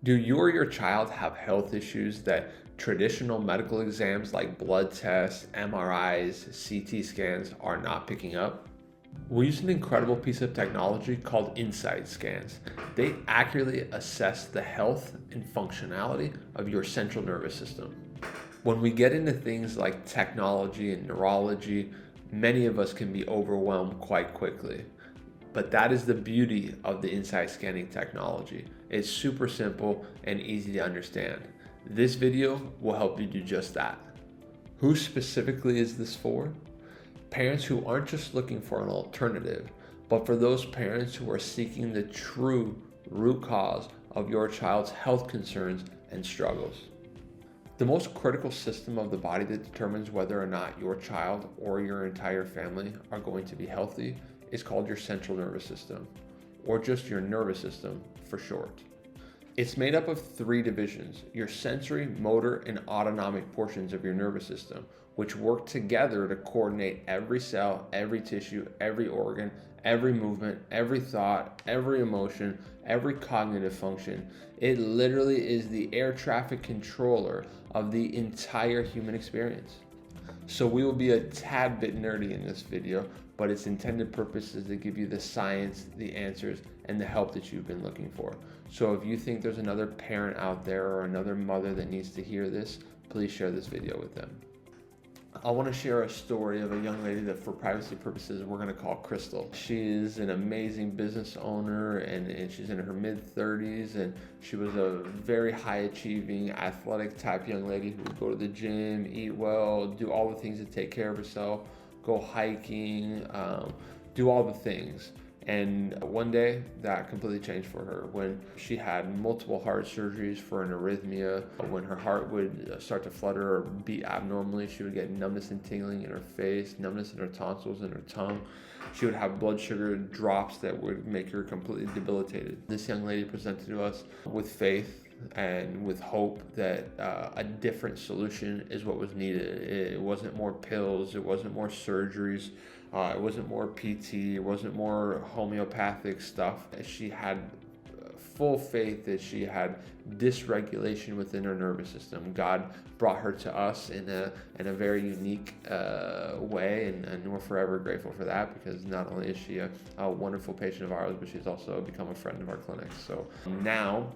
Do you or your child have health issues that traditional medical exams like blood tests, MRIs, CT scans are not picking up? We use an incredible piece of technology called insight scans. They accurately assess the health and functionality of your central nervous system. When we get into things like technology and neurology, many of us can be overwhelmed quite quickly. But that is the beauty of the insight scanning technology. It's super simple and easy to understand. This video will help you do just that. Who specifically is this for? Parents who aren't just looking for an alternative, but for those parents who are seeking the true root cause of your child's health concerns and struggles. The most critical system of the body that determines whether or not your child or your entire family are going to be healthy is called your central nervous system, or just your nervous system for short. It's made up of three divisions: your sensory, motor, and autonomic portions of your nervous system, which work together to coordinate every cell, every tissue, every organ, every movement, every thought, every emotion, every cognitive function. It literally is the air traffic controller of the entire human experience. So we will be a tad bit nerdy in this video, but its intended purpose is to give you the science, the answers, and the help that you've been looking for. So if you think there's another parent out there or another mother that needs to hear this, please share this video with them. I want to share a story of a young lady that, for privacy purposes, we're going to call Crystal. She is an amazing business owner, and she's in her mid-30s, and she was a very high-achieving, athletic type young lady who would go to the gym, eat well, do all the things to take care of herself, go hiking, do all the things. And one day that completely changed for her when she had multiple heart surgeries for an arrhythmia. When her heart would start to flutter or beat abnormally, she would get numbness and tingling in her face, numbness in her tonsils and her tongue. She would have blood sugar drops that would make her completely debilitated. This young lady presented to us with faith and with hope that a different solution is what was needed. It wasn't more pills, it wasn't more surgeries, it wasn't more PT, it wasn't more homeopathic stuff. She had full faith that she had dysregulation within her nervous system. God brought her to us in a very unique way, and we're forever grateful for that, because not only is she a wonderful patient of ours, but she's also become a friend of our clinic. So now,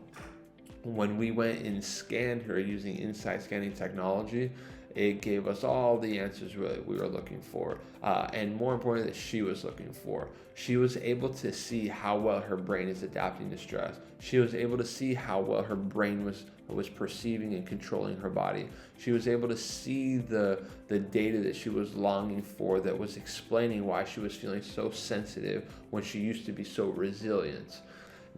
when we went and scanned her using insight scanning technology, it gave us all the answers we were looking for, and more importantly, that she was looking for. She was able to see how well her brain is adapting to stress. She was able to see how well her brain was perceiving and controlling her body. She was able to see the data that she was longing for, that was explaining why she was feeling so sensitive when she used to be so resilient.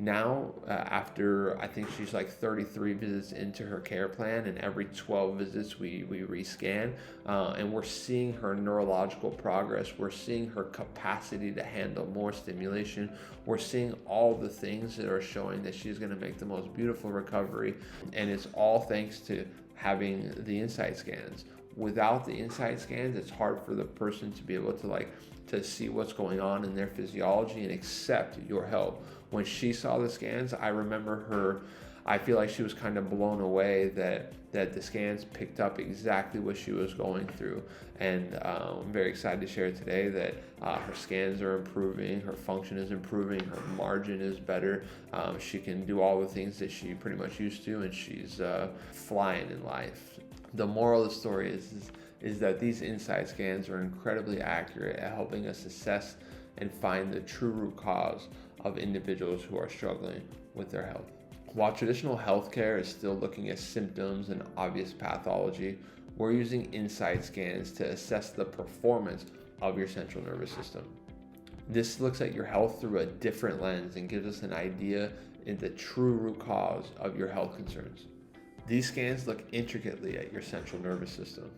Now, after I think she's like 33 visits into her care plan, and every 12 visits we rescan, and we're seeing her neurological progress. We're seeing her capacity to handle more stimulation. We're seeing all the things that are showing that she's going to make the most beautiful recovery, and it's all thanks to having the insight scans. Without the insight scans, it's hard for the person to be able to see what's going on in their physiology and accept your help. When she saw the scans, I remember I feel like she was kind of blown away that the scans picked up exactly what she was going through. And I'm very excited to share today that her scans are improving, her function is improving, her margin is better. She can do all the things that she pretty much used to, and she's flying in life. The moral of the story is that these insight scans are incredibly accurate at helping us assess and find the true root cause of individuals who are struggling with their health. While traditional healthcare is still looking at symptoms and obvious pathology, we're using insight scans to assess the performance of your central nervous system. This looks at your health through a different lens and gives us an idea into the true root cause of your health concerns. These scans look intricately at your central nervous system.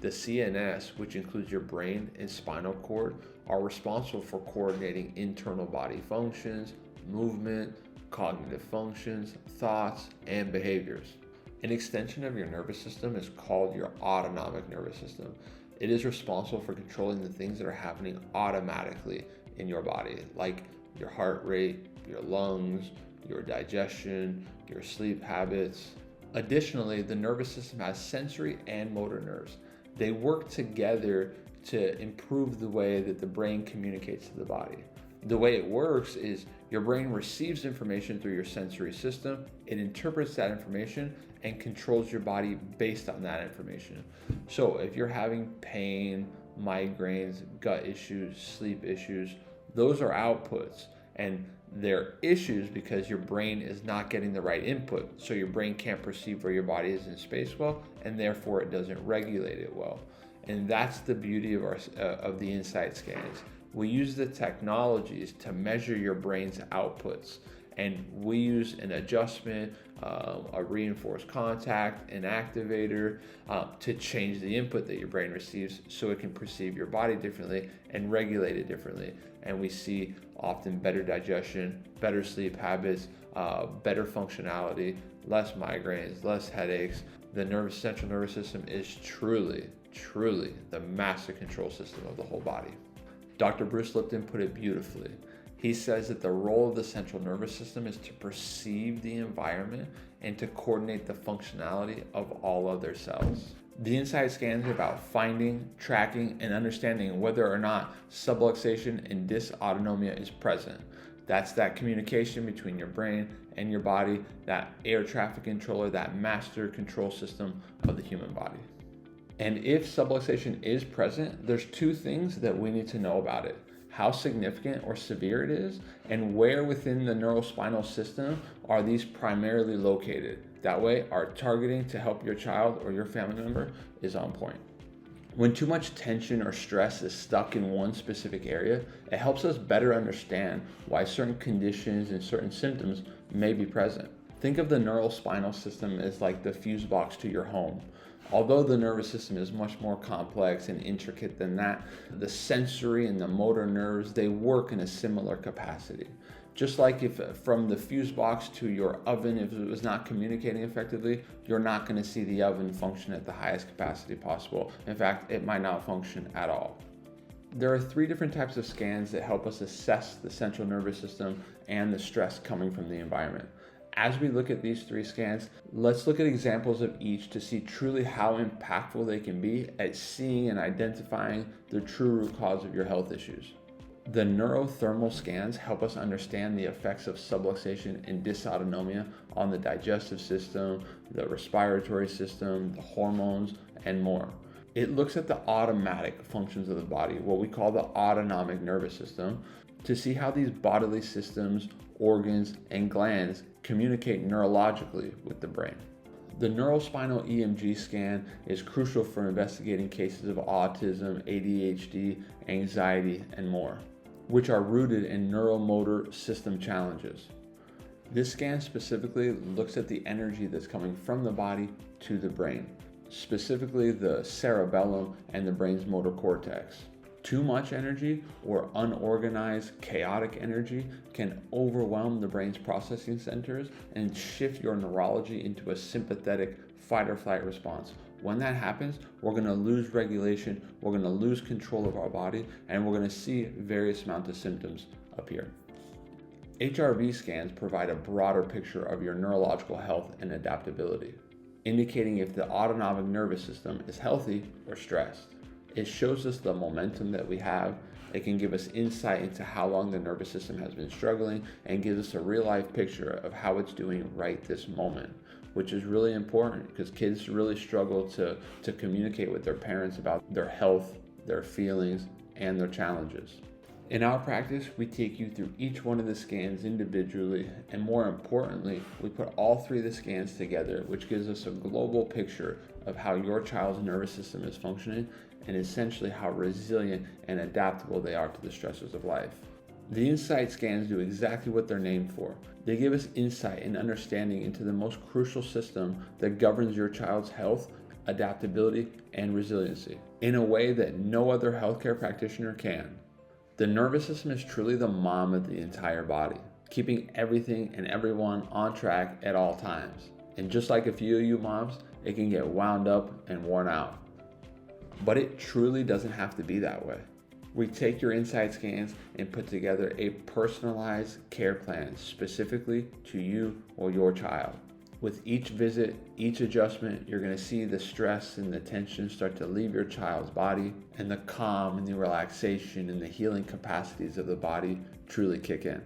The CNS, which includes your brain and spinal cord, are responsible for coordinating internal body functions, movement, cognitive functions, thoughts, and behaviors. An extension of your nervous system is called your autonomic nervous system. It is responsible for controlling the things that are happening automatically in your body, like your heart rate, your lungs, your digestion, your sleep habits. Additionally, the nervous system has sensory and motor nerves. They work together to improve the way that the brain communicates to the body. The way it works is your brain receives information through your sensory system, it interprets that information and controls your body based on that information. So if you're having pain, migraines, gut issues, sleep issues, those are outputs, and they're issues because your brain is not getting the right input. So your brain can't perceive where your body is in space well, and therefore it doesn't regulate it well. And that's the beauty of the Insight scans. We use the technologies to measure your brain's outputs, and we use an adjustment, a reinforced contact, an activator to change the input that your brain receives so it can perceive your body differently and regulate it differently. And we see often better digestion, better sleep habits, better functionality, less migraines, less headaches. The central nervous system is truly the master control system of the whole body. Dr. Bruce Lipton put it beautifully. He says that the role of the central nervous system is to perceive the environment and to coordinate the functionality of all other cells. The Insight scans are about finding, tracking, and understanding whether or not subluxation and dysautonomia is present. That's that communication between your brain and your body, that air traffic controller, that master control system of the human body. And if subluxation is present, there's two things that we need to know about it: how significant or severe it is, and where within the neurospinal system are these primarily located. That way, our targeting to help your child or your family member is on point. When too much tension or stress is stuck in one specific area, it helps us better understand why certain conditions and certain symptoms may be present. Think of the neurospinal system as like the fuse box to your home. Although the nervous system is much more complex and intricate than that, the sensory and the motor nerves, they work in a similar capacity. Just like if from the fuse box to your oven, if it was not communicating effectively, you're not going to see the oven function at the highest capacity possible. In fact, it might not function at all. There are 3 different types of scans that help us assess the central nervous system and the stress coming from the environment. As we look at these 3 scans, let's look at examples of each to see truly how impactful they can be at seeing and identifying the true root cause of your health issues. The neurothermal scans help us understand the effects of subluxation and dysautonomia on the digestive system, the respiratory system, the hormones, and more. It looks at the automatic functions of the body, what we call the autonomic nervous system, to see how these bodily systems, organs, and glands communicate neurologically with the brain. The neurospinal EMG scan is crucial for investigating cases of autism, ADHD, anxiety, and more, which are rooted in neuromotor system challenges. This scan specifically looks at the energy that's coming from the body to the brain, specifically the cerebellum and the brain's motor cortex. Too much energy or unorganized, chaotic energy can overwhelm the brain's processing centers and shift your neurology into a sympathetic fight or flight response. When that happens, we're going to lose regulation, we're going to lose control of our body, and we're going to see various amounts of symptoms appear. HRV scans provide a broader picture of your neurological health and adaptability, indicating if the autonomic nervous system is healthy or stressed. It shows us the momentum that we have. It can give us insight into how long the nervous system has been struggling and gives us a real-life picture of how it's doing right this moment, which is really important because kids really struggle to communicate with their parents about their health, their feelings, and their challenges. In our practice, we take you through each one of the scans individually, and more importantly, we put all 3 of the scans together, which gives us a global picture of how your child's nervous system is functioning and essentially how resilient and adaptable they are to the stressors of life. The Insight scans do exactly what they're named for. They give us insight and understanding into the most crucial system that governs your child's health, adaptability, and resiliency in a way that no other healthcare practitioner can. The nervous system is truly the mom of the entire body, keeping everything and everyone on track at all times. And just like a few of you moms, it can get wound up and worn out. But it truly doesn't have to be that way. We take your inside scans and put together a personalized care plan specifically to you or your child. With each visit, each adjustment, you're going to see the stress and the tension start to leave your child's body, and the calm and the relaxation and the healing capacities of the body truly kick in.